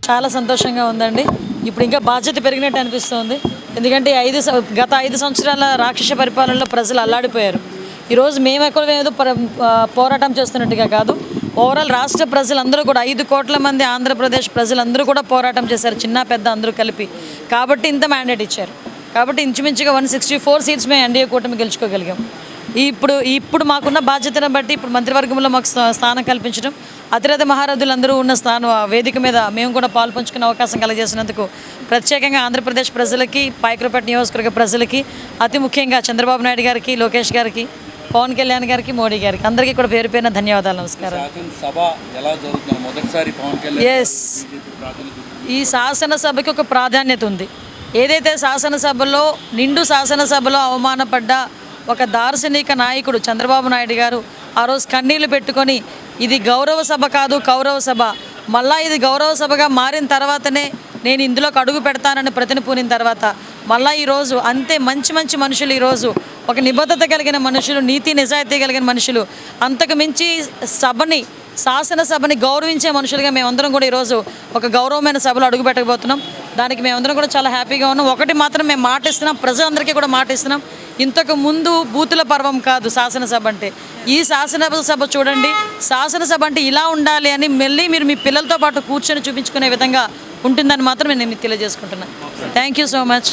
చాలా సంతోషంగా ఉందండి. ఇప్పుడు ఇంకా బాధ్యత పెరిగినట్టు అనిపిస్తుంది. ఎందుకంటే గత 5 సంవత్సరాల రాక్షస పరిపాలనలో ప్రజలు అల్లాడిపోయారు. ఈరోజు మేము ఏదో పోరాటం చేస్తున్నట్టుగా కాదు, ఓవరాల్ రాష్ట్ర ప్రజలందరూ కూడా 5 కోట్ల మంది ఆంధ్రప్రదేశ్ ప్రజలందరూ కూడా పోరాటం చేశారు, చిన్న పెద్ద అందరూ కలిపి. కాబట్టి ఇంత మ్యాండేట్ ఇచ్చారు. కాబట్టి ఇంచుమించుగా 164 సీట్స్ మేము ఎన్డీఏ కూటమి గెలుచుకోగలిగాం. ఇప్పుడు మాకున్న బాధ్యతను బట్టి ఇప్పుడు మంత్రివర్గంలో మాకు స్థానం కల్పించడం, అతిరథ మహారథులందరూ ఉన్న వేదిక మీద మేము కూడా పాలు పంచుకునే అవకాశం కలగజేసినందుకు ప్రత్యేకంగా ఆంధ్రప్రదేశ్ ప్రజలకి, పాయకరపేట నియోజకవర్గ ప్రజలకి, అతి ముఖ్యంగా చంద్రబాబు నాయుడు గారికి, లోకేష్ గారికి, పవన్ కళ్యాణ్ గారికి, మోడీ గారికి అందరికీ కూడా పేరు పేరున ధన్యవాదాలు, నమస్కారం. ఎస్, ఈ శాసనసభకి ఒక ప్రాధాన్యత ఉంది. ఏదైతే శాసనసభలో నిండు శాసనసభలో అవమానపడ్డ ఒక దార్శనిక నాయకుడు చంద్రబాబు నాయుడు గారు ఆ రోజు కన్నీళ్లు పెట్టుకొని ఇది గౌరవ సభ కాదు కౌరవ సభ, మళ్ళా ఇది గౌరవ సభగా మారిన తర్వాతనే నేను ఇందులోకి అడుగు పెడతానని ప్రతిని పూనిన తర్వాత మళ్ళీ ఈరోజు అంతే మంచి మంచి మనుషులు, ఈరోజు ఒక నిబద్ధత కలిగిన మనుషులు, నీతి నిజాయితీ కలిగిన మనుషులు, అంతకు మించి శాసనసభని గౌరవించే మనుషులుగా మేమందరం కూడా ఈరోజు ఒక గౌరవమైన సభలో అడుగు పెట్టకపోతున్నాం. దానికి మేమందరం కూడా చాలా హ్యాపీగా ఉన్నాం. ఒకటి మాత్రం మేము మాట ఇస్తున్నాం, ప్రజలందరికీ కూడా మాట ఇస్తున్నాం, ఇంతకు ముందు బూతుల పర్వం కాదు శాసనసభ అంటే. ఈ శాసనసభ చూడండి, శాసనసభ అంటే ఇలా ఉండాలి అని మళ్ళీ మీరు మీ పిల్లలతో పాటు కూర్చొని చూపించుకునే విధంగా ఉంటుందని మాత్రం నేను తెలియజేసుకుంటున్నాను. Thank you so much.